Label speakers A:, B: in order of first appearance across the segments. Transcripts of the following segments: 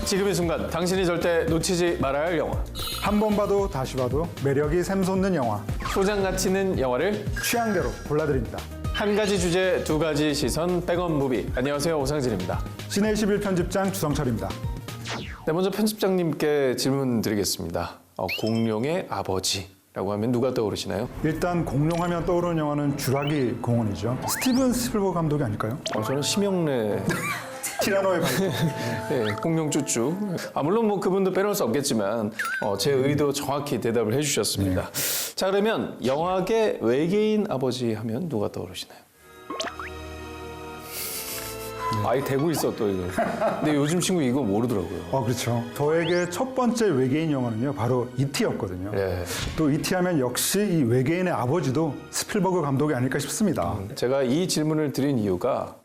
A: 지금 이 순간 당신이 절대 놓치지 말아야 할 영화.
B: 한 번 봐도 다시 봐도 매력이 샘솟는 영화.
A: 소장 가치 있는 영화를
B: 취향대로 골라드립니다.
A: 한 가지 주제 두 가지 시선 백업 무비. 안녕하세요, 오상진입니다.
B: 시내21 편집장 주성철입니다.
A: 네, 먼저 편집장님께 질문 드리겠습니다. 공룡의 아버지라고 하면 누가 떠오르시나요?
B: 일단 공룡하면 떠오르는 영화는 쥐라기 공원이죠. 스티븐 스필버그 감독이 아닐까요?
A: 저는 심형래
B: 티라노의 발톱.
A: 네, 공룡 쭈쭈. 물론 뭐 그분도 빼놓을 수 없겠지만 제 의도 정확히 대답을 해주셨습니다. 자, 그러면 영화계 외계인 아버지 하면 누가 떠오르시나요? 아이 대고 있어 또 이거. 근데 요즘 친구 이거 모르더라고요.
B: 그렇죠. 저에게 첫 번째 외계인 영화는요, 바로 E.T.였거든요.
A: 예.
B: 또 E.T. 하면 역시 이 외계인의 아버지도 스필버그 감독이 아닐까 싶습니다.
A: 제가 이 질문을 드린 이유가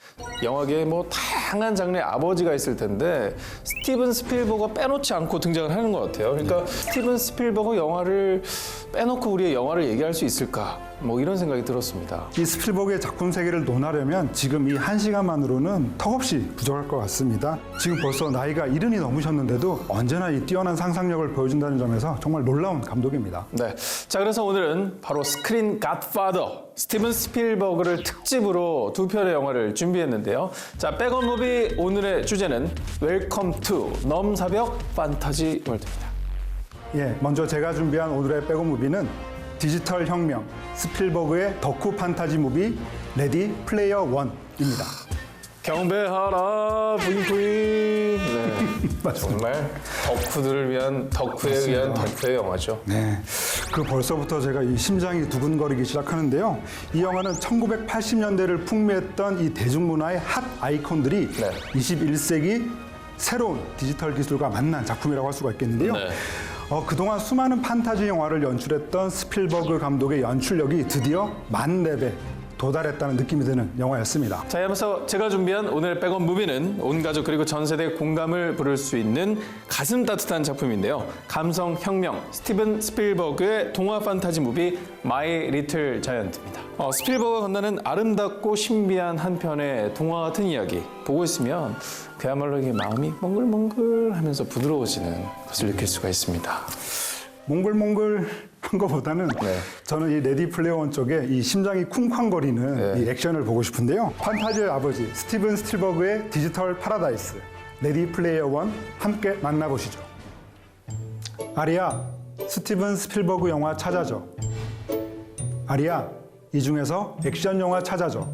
A: 영화계에 뭐 다양한 장르의 아버지가 있을 텐데 스티븐 스필버그가 빼놓지 않고 등장을 하는 것 같아요. 그러니까 스티븐 스필버그 영화를 빼놓고 우리의 영화를 얘기할 수 있을까? 뭐 이런 생각이 들었습니다.
B: 이 스필버그의 작품 세계를 논하려면 지금 이 1시간만으로는 턱없이 부족할 것 같습니다. 지금 벌써 나이가 70이 넘으셨는데도 언제나 이 뛰어난 상상력을 보여준다는 점에서 정말 놀라운 감독입니다.
A: 네, 자 그래서 오늘은 바로 스크린 갓파더 스티븐 스필버그를 특집으로 두 편의 영화를 준비했는데요. 자, 백업 무비 오늘의 주제는 웰컴 투 넘사벽 판타지 월드입니다.
B: 예, 먼저 제가 준비한 오늘의 백업 무비는 디지털 혁명 스필버그의 덕후 판타지 무비 레디 플레이어 원입니다.
A: 경배하라 부잉부잉. 네, 정말 덕후들을 위한 덕후에 의한 덕후의 영화죠.
B: 네, 그 벌써부터 제가 이 심장이 두근거리기 시작하는데요. 이 영화는 1980년대를 풍미했던 이 대중문화의 핫 아이콘들이 21세기 새로운 디지털 기술과 만난 작품이라고 할 수가 있겠는데요.
A: 네.
B: 그동안 수많은 판타지 영화를 연출했던 스필버그 감독의 연출력이 드디어 만렙에 도달했다는 느낌이 드는 영화였습니다.
A: 자, 이러면서 제가 준비한 오늘 백업 무비는 온 가족 그리고 전 세대의 공감을 부를 수 있는 가슴 따뜻한 작품인데요. 감성 혁명 스티븐 스필버그의 동화 판타지 무비 마이 리틀 자이언트입니다. 스필버그가 건너는 아름답고 신비한 한 편의 동화 같은 이야기 보고 있으면 그야말로 이게 마음이 몽글몽글하면서 부드러워지는 것을 느낄 수가 있습니다.
B: 몽글몽글한 것보다는 저는 이 레디 플레이어 원 쪽에 이 심장이 쿵쾅거리는 이 액션을 보고 싶은데요. 판타지의 아버지 스티븐 스필버그의 디지털 파라다이스 레디 플레이어 원 함께 만나보시죠. 아리야, 스티븐 스필버그 영화 찾아줘. 아리야, 이 중에서 액션 영화 찾아줘.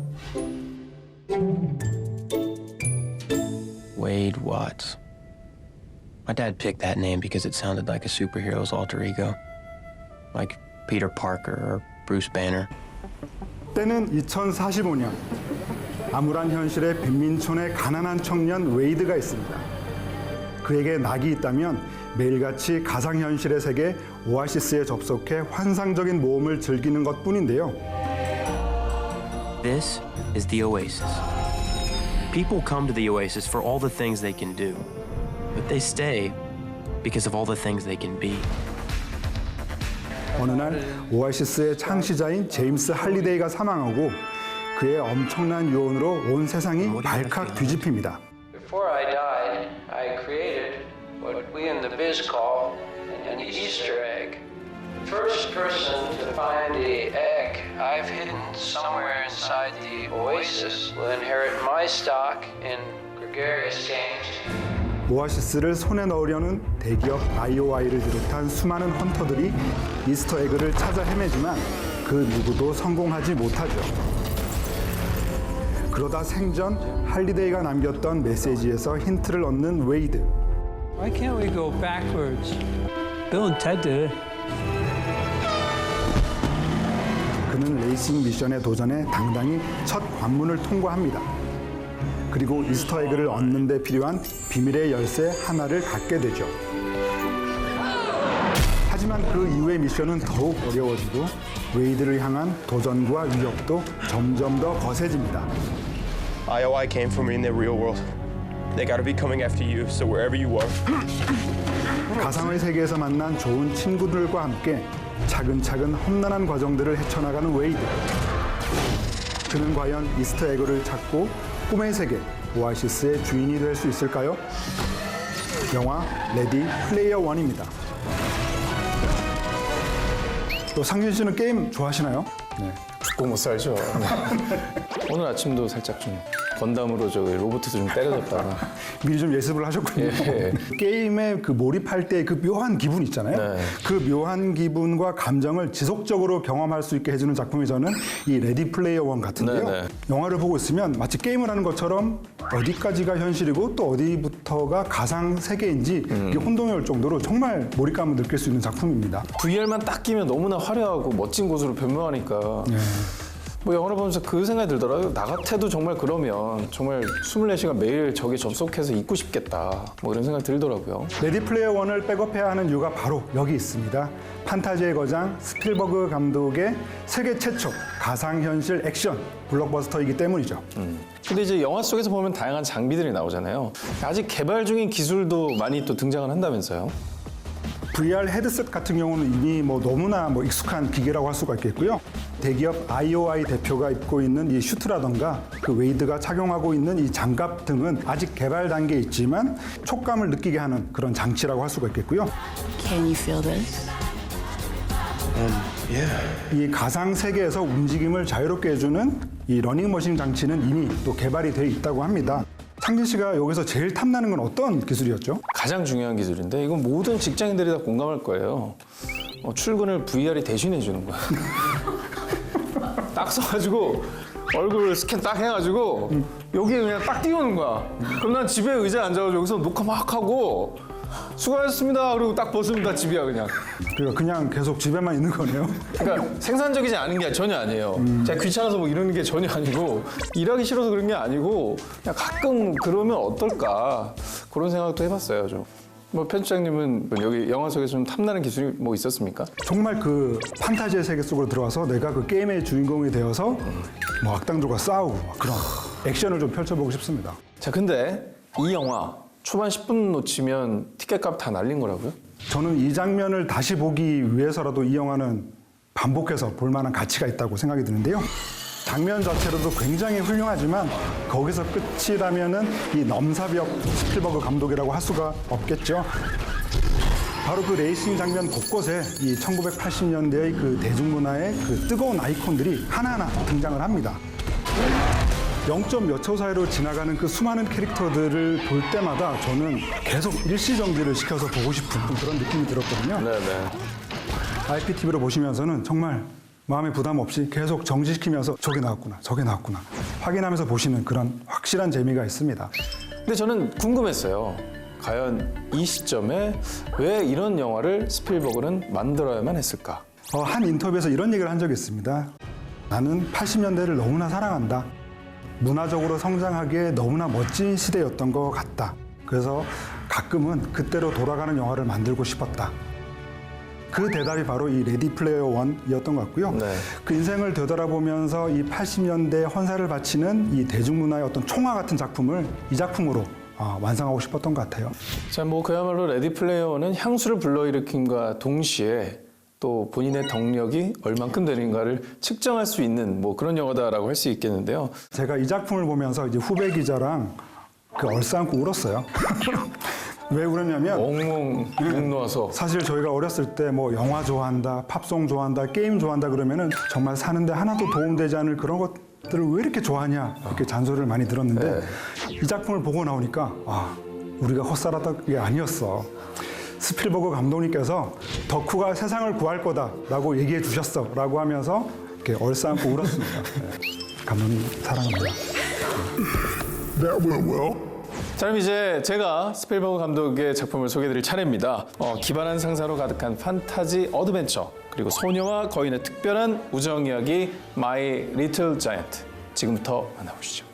C: Wade Watts. My dad picked that name because it sounded like a superhero's alter ego. Like Peter Parker or Bruce Banner.
B: 때는 2045년. 암울한 현실의 빈민촌의 가난한 청년 웨이드가 있습니다. 그에게 낙이 있다면 매일같이 가상현실의 세계 오아시스에 접속해 환상적인 모험을 즐기는 것뿐인데요.
C: This is the Oasis. People come to the Oasis for all the things they can do. But they stay because of all the things they can be.
B: 어느 날 오아시스의 창시자인 제임스 할리데이가 사망하고 그의 엄청난 유언으로 온 세상이 발칵 뒤집힙니다.
D: Before I died, I created what we in the biz call an Easter egg. First person to find the egg I've hidden somewhere inside the Oasis will inherit my stock in gregarious games.
B: 오아시스를 손에 넣으려는 대기업 IOI를 비롯한 수많은 헌터들이 이스터 에그를 찾아 헤매지만 그 누구도 성공하지 못하죠. 그러다 생전 할리데이가 남겼던 메시지에서 힌트를 얻는 웨이드.
E: Why can't we go backwards? Bill and Ted did it.
B: 그는 레이싱 미션에 도전해 당당히 첫 관문을 통과합니다. 그리고 이스터 에그를 얻는 데 필요한 비밀의 열쇠 하나를 갖게 되죠. 하지만 그 이후의 미션은 더욱 어려워지고 웨이드를 향한 도전과 위협도 점점 더 거세집니다.
F: IOI came for me in the real world. They gotta be coming after you, so wherever you are.
B: 가상의 세계에서 만난 좋은 친구들과 함께 차근차근 험난한 과정들을 헤쳐나가는 웨이드. 그는 과연 이스터 에그를 찾고 꿈의 세계 오아시스의 주인이 될 수 있을까요? 영화 레디 플레이어 원입니다. 또 상진 씨는 게임 좋아하시나요? 네.
A: 죽고 못 살죠. 오늘 아침도 살짝 좀 건담으로 저기 로봇도 좀 때려졌다가.
B: 미리 좀 예습을 하셨군요.
A: 예.
B: 게임에 그 몰입할 때 그 묘한 기분 있잖아요.
A: 네.
B: 그 묘한 기분과 감정을 지속적으로 경험할 수 있게 해주는 작품이 저는 이 레디 플레이어 원 같은데요.
A: 네, 네.
B: 영화를 보고 있으면 마치 게임을 하는 것처럼 어디까지가 현실이고 또 어디부터가 가상 세계인지 이게 혼동이 올 정도로 정말 몰입감을 느낄 수 있는 작품입니다.
A: VR만 딱 끼면 너무나 화려하고 멋진 곳으로 변모하니까 뭐 영화를 보면서 그 생각이 들더라고요. 나 같아도 정말 그러면 정말 24시간 매일 저기 접속해서 있고 싶겠다. 뭐 이런 생각이 들더라고요.
B: 레디 플레이어 원을 백업해야 하는 이유가 바로 여기 있습니다. 판타지의 거장 스필버그 감독의 세계 최초 가상현실 액션 블록버스터이기 때문이죠.
A: 근데 이제 영화 속에서 보면 다양한 장비들이 나오잖아요. 아직 개발 중인 기술도 많이 또 등장을 한다면서요.
B: VR 헤드셋 같은 경우는 이미 뭐 너무나 뭐 익숙한 기계라고 할 수가 있겠고요. 대기업 IOI 대표가 입고 있는 이 슈트라던가 그 웨이드가 착용하고 있는 이 장갑 등은 아직 개발 단계에 있지만 촉감을 느끼게 하는 그런 장치라고 할 수가 있겠고요.
G: Can you feel this?
B: 이 가상 세계에서 움직임을 자유롭게 해주는 이 러닝머신 장치는 이미 또 개발이 돼 있다고 합니다. 창진 씨가 여기서 제일 탐나는 건 어떤 기술이었죠?
A: 가장 중요한 기술인데 이건 모든 직장인들이 다 공감할 거예요. 출근을 VR이 대신해 주는 거야. 딱 써가지고 얼굴 스캔 딱 해가지고 여기에 그냥 딱 띄우는 거야. 그럼 난 집에 의자에 앉아가지고 여기서 녹화 막 하고 수고하셨습니다. 그리고 딱 벗으면 다 집이야 그냥.
B: 그러니까 그냥 계속 집에만 있는 거네요.
A: 그러니까 생산적이지 않은 게 전혀 아니에요. 제가 귀찮아서 뭐 이러는 게 전혀 아니고 일하기 싫어서 그런 게 아니고 그냥 가끔 그러면 어떨까 그런 생각도 해봤어요 좀. 뭐 편집장님은 여기 영화 속에서 좀 탐나는 기술이 뭐 있었습니까?
B: 정말 그 판타지의 세계 속으로 들어와서 내가 그 게임의 주인공이 되어서 뭐 악당들과 싸우고 막 그런 액션을 좀 펼쳐보고 싶습니다.
A: 자 근데 이 영화 초반 10분 놓치면 티켓값 다 날린 거라고요?
B: 저는 이 장면을 다시 보기 위해서라도 이 영화는 반복해서 볼 만한 가치가 있다고 생각이 드는데요. 장면 자체로도 굉장히 훌륭하지만 거기서 끝이라면은 이 넘사벽 스필버그 감독이라고 할 수가 없겠죠. 바로 그 레이싱 장면 곳곳에 이 1980년대의 그 대중문화의 그 뜨거운 아이콘들이 하나하나 등장을 합니다. 0점 몇 초 사이로 지나가는 그 수많은 캐릭터들을 볼 때마다 저는 계속 일시정지를 시켜서 보고 싶은 그런 느낌이 들었거든요.
A: 네네.
B: IPTV로 보시면서는 정말 마음에 부담 없이 계속 정지시키면서 저게 나왔구나, 저게 나왔구나 확인하면서 보시는 그런 확실한 재미가 있습니다.
A: 근데 저는 궁금했어요. 과연 이 시점에 왜 이런 영화를 스필버그는 만들어야만 했을까?
B: 한 인터뷰에서 이런 얘기를 한 적이 있습니다. 나는 80년대를 너무나 사랑한다. 문화적으로 성장하기에 너무나 멋진 시대였던 것 같다. 그래서 가끔은 그때로 돌아가는 영화를 만들고 싶었다. 그 대답이 바로 이 레디 플레이어 원이었던 것 같고요.
A: 네.
B: 그 인생을 되돌아보면서 이 80년대 헌사를 바치는 이 대중문화의 어떤 총화 같은 작품을 이 작품으로 완성하고 싶었던 것 같아요.
A: 자, 뭐 그야말로 레디 플레이어는 향수를 불러일으킴과 동시에 또 본인의 덕력이 얼만큼 되는가를 측정할 수 있는 뭐 그런 영화다라고 할 수 있겠는데요.
B: 제가 이 작품을 보면서 이제 후배 기자랑 그 얼싸안고 울었어요. 왜 울었냐면
A: 엉엉 목 놓아서
B: 사실 저희가 어렸을 때 뭐 영화 좋아한다, 팝송 좋아한다, 게임 좋아한다 그러면은 정말 사는데 하나도 도움되지 않을 그런 것들을 왜 이렇게 좋아하냐 이렇게 잔소리를 많이 들었는데 이 작품을 보고 나오니까 우리가 헛살았던 게 아니었어. 스필버그 감독님께서 덕후가 세상을 구할 거다라고 얘기해 주셨어라고 하면서 이렇게 얼싸안고 울었습니다. 감독님 사랑합니다.
A: 자, 그럼 이제 제가 스필버그 감독의 작품을 소개해드릴 차례입니다. 기발한 상상으로 가득한 판타지 어드벤처 그리고 소녀와 거인의 특별한 우정 이야기 My Little Giant 지금부터 만나보시죠.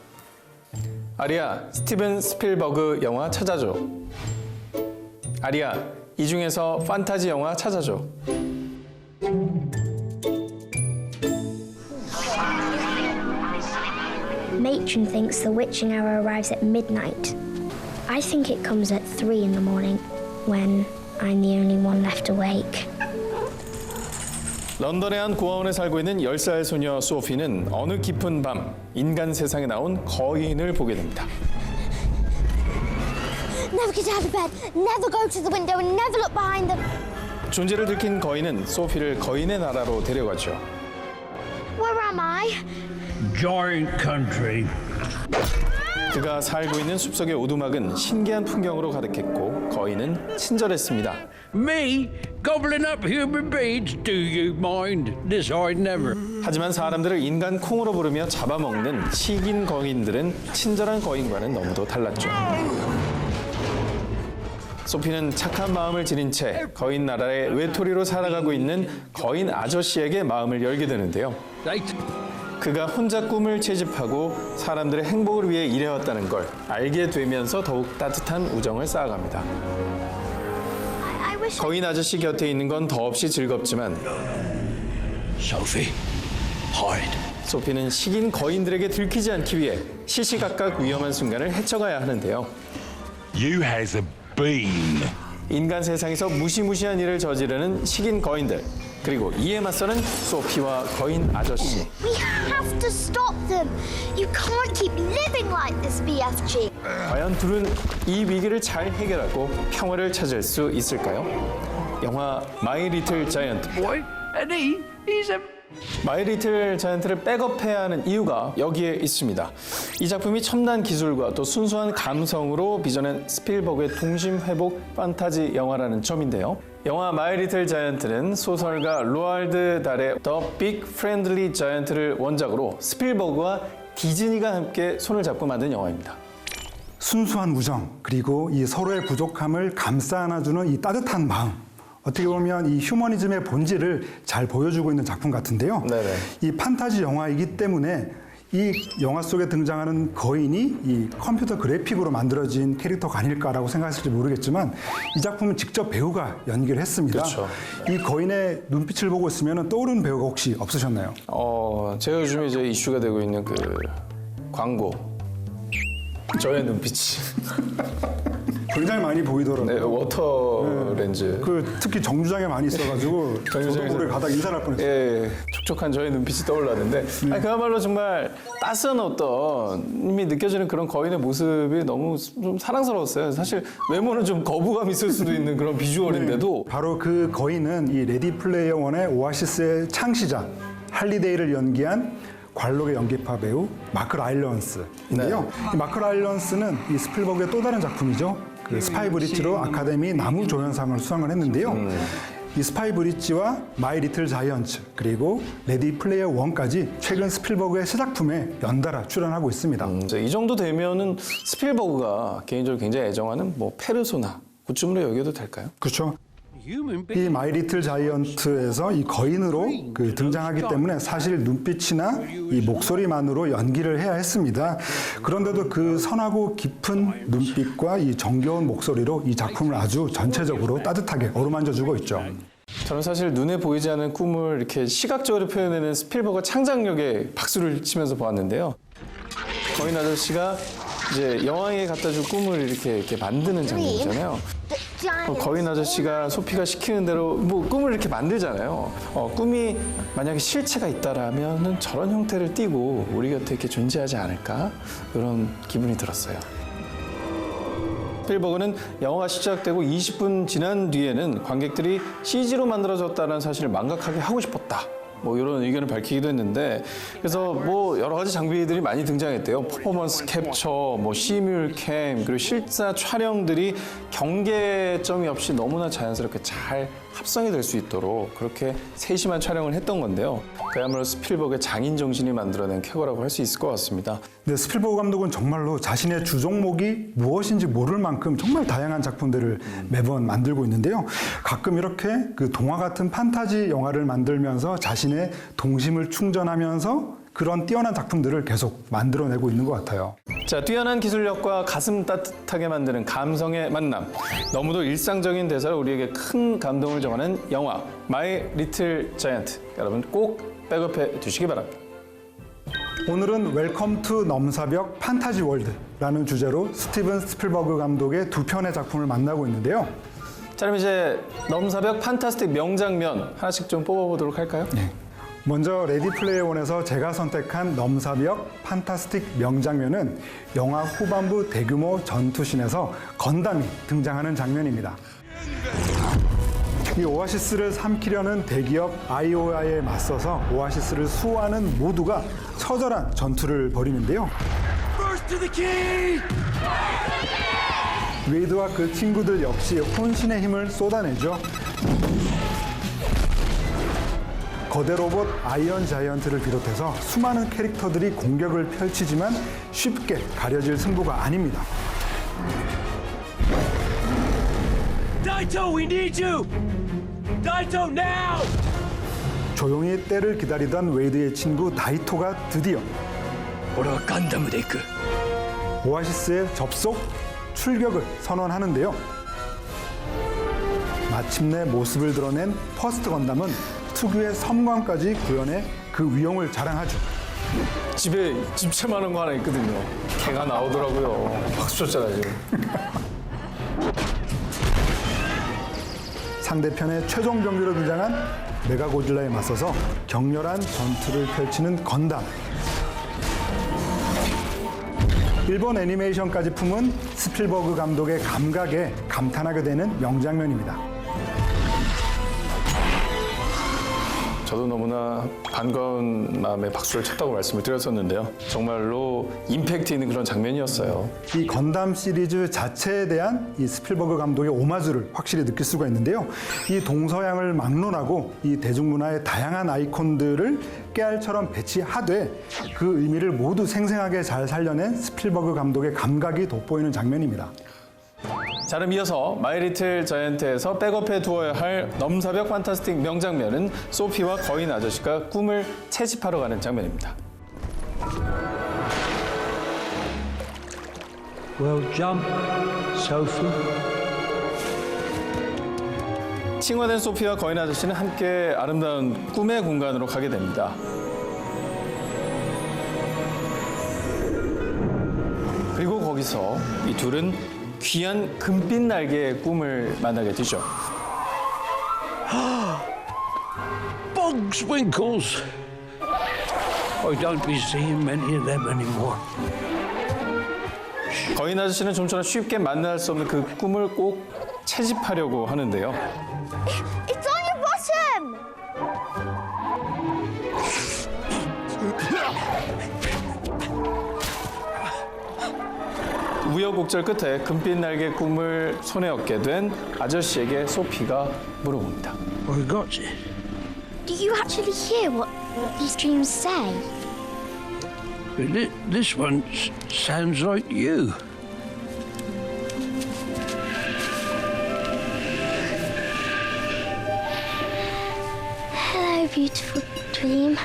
A: 아리야, 스티븐 스필버그 영화 찾아줘. 아리야, 이 중에서 판타지 영화 찾아줘.
H: Matron thinks the witching hour arrives at midnight. I think it comes at 3 in the morning, when I'm the only one left awake.
A: 런던의 한 고아원에 살고 있는 10살 소녀 소피는 어느 깊은 밤 인간 세상에 나온 거인을 보게 됩니다.
H: never get out of bed, never go to the window, and never look behind them.
A: 존재를 들킨 거인은 소피를 거인의 나라로 데려가죠.
H: Where am I?
E: Giant country.
A: 그가 살고 있는 숲속의 오두막은 신기한 풍경으로 가득했고 거인은 친절했습니다.
E: Me gobbling up human beings? Do you mind? This I'd never.
A: 하지만 사람들을 인간 콩으로 부르며 잡아먹는 식인 거인들은 친절한 거인과는 너무도 달랐죠. 소피는 착한 마음을 지닌 채 거인 나라의 외톨이로 살아가고 있는 거인 아저씨에게 마음을 열게 되는데요. 그가 혼자 꿈을 채집하고 사람들의 행복을 위해 일해왔다는 걸 알게 되면서 더욱 따뜻한 우정을 쌓아갑니다.
H: I wish
A: 거인 아저씨 곁에 있는 건 더없이 즐겁지만
E: Sophie, hide.
A: 소피는 식인 거인들에게 들키지 않기 위해 시시각각 위험한 순간을 헤쳐가야 하는데요.
I: You has a bean.
A: 인간 세상에서 무시무시한 일을 저지르는 식인 거인들, 그리고 이에 맞서는 소피와 거인 아저씨.
H: we have to stop them. You can't keep living like this, BFG.
A: 과연 둘은 이 위기를 잘 해결하고 평화를 찾을 수 있을까요? 영화 마이 리틀 자이언트.
E: Boy, and he's a.
A: 마이 리틀 자이언트를 백업해야 하는 이유가 여기에 있습니다. 이 작품이 첨단 기술과 또 순수한 감성으로 빚어낸 스필버그의 동심 회복 판타지 영화라는 점인데요. 영화 마이 리틀 자이언트는 소설가 로알드 달의 The Big Friendly Giant를 원작으로 스필버그와 디즈니가 함께 손을 잡고 만든 영화입니다.
B: 순수한 우정, 그리고 이 서로의 부족함을 감싸 안아주는 이 따뜻한 마음. 어떻게 보면 이 휴머니즘의 본질을 잘 보여주고 있는 작품 같은데요.
A: 네네.
B: 이 판타지 영화이기 때문에 이 영화 속에 등장하는 거인이 이 컴퓨터 그래픽으로 만들어진 캐릭터가 아닐까라고 생각하실지 모르겠지만 이 작품은 직접 배우가 연기를 했습니다.
A: 그렇죠.
B: 이 거인의 눈빛을 보고 있으면 떠오르는 배우가 혹시 없으셨나요?
A: 제가 요즘에 이제 이슈가 되고 있는 그 광고. 저의 눈빛이.
B: 굉장히 많이 보이더라고요.
A: 네, 워터 렌즈.
B: 특히 정류장에 많이 있어가지고 저도 모르게 가다가 인사를 할 뻔했어요.
A: 예, 촉촉한 저의 눈빛이 떠올랐는데 그야말로 정말 따스한 어떤 이미 느껴지는 그런 거인의 모습이 너무 좀 사랑스러웠어요. 사실 외모는 좀 거부감이 있을 수도 있는 그런 비주얼인데도
B: 바로 그 거인은 이 레디 플레이어 원의 오아시스의 창시자 할리데이를 연기한 관록의 연기파 배우 마크 라일런스인데요. 이 마크 라일런스는 이 스필버그의 또 다른 작품이죠. 그 스파이 브릿지로 아카데미 남우조연상을 수상을 했는데요. 이 스파이 브릿지와 마이 리틀 자이언츠 그리고 레디 플레이어 1까지 최근 스필버그의 새 작품에 연달아 출연하고 있습니다.
A: 이 정도 되면은 스필버그가 개인적으로 굉장히 애정하는 뭐 페르소나 그쯤으로 여겨도 될까요?
B: 그렇죠.
E: Human
B: 이 마이 리틀 자이언트에서 이 거인으로 등장하기 때문에 사실 눈빛이나 이 목소리만으로 연기를 해야 했습니다. 그런데도 그 선하고 깊은 눈빛과 이 정겨운 목소리로 이 작품을 아주 전체적으로 따뜻하게 어루만져주고 있죠.
A: 저는 사실 눈에 보이지 않는 꿈을 이렇게 시각적으로 표현해낸 스필버그 창작력에 박수를 치면서 보았는데요. 거인 아저씨가 이제 여왕에 갖다 줄 꿈을 이렇게 만드는 장면이잖아요. 거인 아저씨가 소피가 시키는 대로 뭐 꿈을 이렇게 만들잖아요. 꿈이 만약에 실체가 있다라면은 저런 형태를 띠고 우리 곁에 이렇게 존재하지 않을까 이런 기분이 들었어요. 스필버그는 영화가 시작되고 20분 지난 뒤에는 관객들이 CG로 만들어졌다는 사실을 망각하게 하고 싶었다. 뭐 이런 의견을 밝히기도 했는데 그래서 뭐 여러 가지 장비들이 많이 등장했대요. 퍼포먼스 캡처, 뭐 시뮬캠 그리고 실사 촬영들이 경계점이 없이 너무나 자연스럽게 잘 합성이 될 수 있도록 그렇게 세심한 촬영을 했던 건데요. 그야말로 스필버그의 장인 정신이 만들어낸 쾌거라고 할 수 있을 것 같습니다.
B: 네, 스필버그 감독은 정말로 자신의 주 종목이 무엇인지 모를 만큼 정말 다양한 작품들을 매번 만들고 있는데요. 가끔 이렇게 그 동화 같은 판타지 영화를 만들면서 자신의 동심을 충전하면서 그런 뛰어난 작품들을 계속 만들어내고 있는 것 같아요.
A: 자, 뛰어난 기술력과 가슴 따뜻하게 만드는 감성의 만남. 너무도 일상적인 대사로 우리에게 큰 감동을 정하는 영화 마이 리틀 자이언트. 여러분 꼭 백업해 두시기 바랍니다.
B: 오늘은 웰컴 투 넘사벽 판타지 월드라는 주제로 스티븐 스필버그 감독의 두 편의 작품을 만나고 있는데요.
A: 자, 그럼 이제 넘사벽 판타스틱 명장면 하나씩 좀 뽑아보도록 할까요?
B: 네. 먼저 레디 플레이어 원에서 제가 선택한 넘사벽 판타스틱 명장면은 영화 후반부 대규모 전투신에서 건담이 등장하는 장면입니다. 이 오아시스를 삼키려는 대기업 IOI에 맞서서 오아시스를 수호하는 모두가 처절한 전투를 벌이는데요. 웨이드와 그 친구들 역시 혼신의 힘을 쏟아내죠. 거대 로봇 아이언 자이언트를 비롯해서 수많은 캐릭터들이 공격을 펼치지만 쉽게 가려질 승부가 아닙니다.
E: Daito, we need you! Daito, now!
B: 조용히 때를 기다리던 웨이드의 친구 다이토가 드디어 오아시스의 접속, 출격을 선언하는데요. 마침내 모습을 드러낸 퍼스트 건담은 특유의 섬광까지 구현해 그 위용을 자랑하죠.
A: 집에 집채만한 거 하나 있거든요. 걔가 나오더라고요. 박수 쳤잖아요, 지금.
B: 상대편의 최종 병기로 등장한 메가고질라에 맞서서 격렬한 전투를 펼치는 건담. 일본 애니메이션까지 품은 스필버그 감독의 감각에 감탄하게 되는 명장면입니다.
A: 저도 너무나 반가운 마음에 박수를 쳤다고 말씀을 드렸었는데요. 정말로 임팩트 있는 그런 장면이었어요.
B: 이 건담 시리즈 자체에 대한 이 스필버그 감독의 오마주를 확실히 느낄 수가 있는데요. 이 동서양을 막론하고 이 대중문화의 다양한 아이콘들을 깨알처럼 배치하되 그 의미를 모두 생생하게 잘 살려낸 스필버그 감독의 감각이 돋보이는 장면입니다.
A: 자, 그럼 이어서 마이 리틀 자이언트에서 백업해 두어야 할 넘사벽 판타스틱 명장면은 소피와 거인 아저씨가 꿈을 채집하러 가는 장면입니다.
E: Well, jump, Sophie.
A: 칭화된 소피와 거인 아저씨는 함께 아름다운 꿈의 공간으로 가게 됩니다. 그리고 거기서 이 둘은 귀한 금빛 날개의 꿈을 만나게 되죠.
E: Bugs, Winkles. I don't be seeing many of them anymore.
A: 거인 아저씨는 좀처럼 쉽게 만날 수 없는 그 꿈을 꼭 채집하려고 하는데요.
H: It's on your bottom!
A: 우여곡절 끝에 금빛 날개 꿈을 손에 얻게 된 아저씨에게 소피가 물어봅니다.
E: I got it.
H: Do you actually hear what these dreams say?
E: This one sounds like you.
H: Hello, beautiful dream.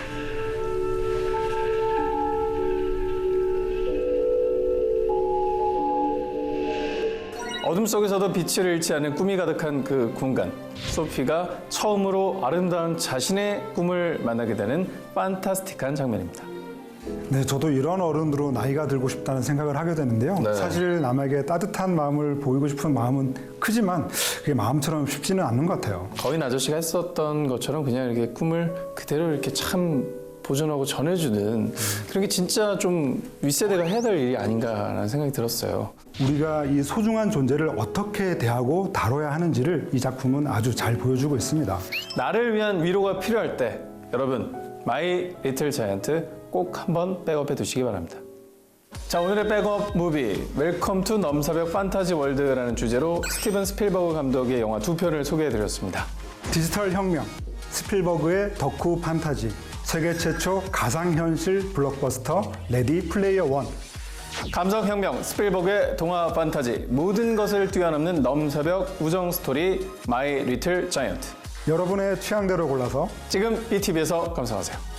A: 어둠 속에서도 빛을 잃지 않는 꿈이 가득한 그 공간. 소피가 처음으로 아름다운 자신의 꿈을 만나게 되는 판타스틱한 장면입니다.
B: 네, 저도 이런 어른으로 나이가 들고 싶다는 생각을 하게 되는데요.
A: 네.
B: 사실 남에게 따뜻한 마음을 보이고 싶은 마음은 크지만 그게 마음처럼 쉽지는 않는 것 같아요.
A: 거인 아저씨가 했었던 것처럼 그냥 이렇게 꿈을 그대로 이렇게 참 보존하고 전해주는 그런 게 진짜 좀 윗세대가 해야 될 일이 아닌가라는 생각이 들었어요.
B: 우리가 이 소중한 존재를 어떻게 대하고 다뤄야 하는지를 이 작품은 아주 잘 보여주고 있습니다.
A: 나를 위한 위로가 필요할 때 여러분 마이 리틀 자이언트 꼭 한번 백업해 두시기 바랍니다. 자, 오늘의 백업 무비 웰컴 투 넘사벽 판타지 월드라는 주제로 스티븐 스필버그 감독의 영화 두 편을 소개해드렸습니다.
B: 디지털 혁명, 스필버그의 덕후 판타지, 세계 최초 가상현실 블록버스터 레디 플레이어 원.
A: 감성혁명 스필버그의 동화 판타지 모든 것을 뛰어넘는 넘사벽 우정 스토리 마이 리틀 자이언트.
B: 여러분의 취향대로 골라서
A: 지금 BTV에서 감상하세요.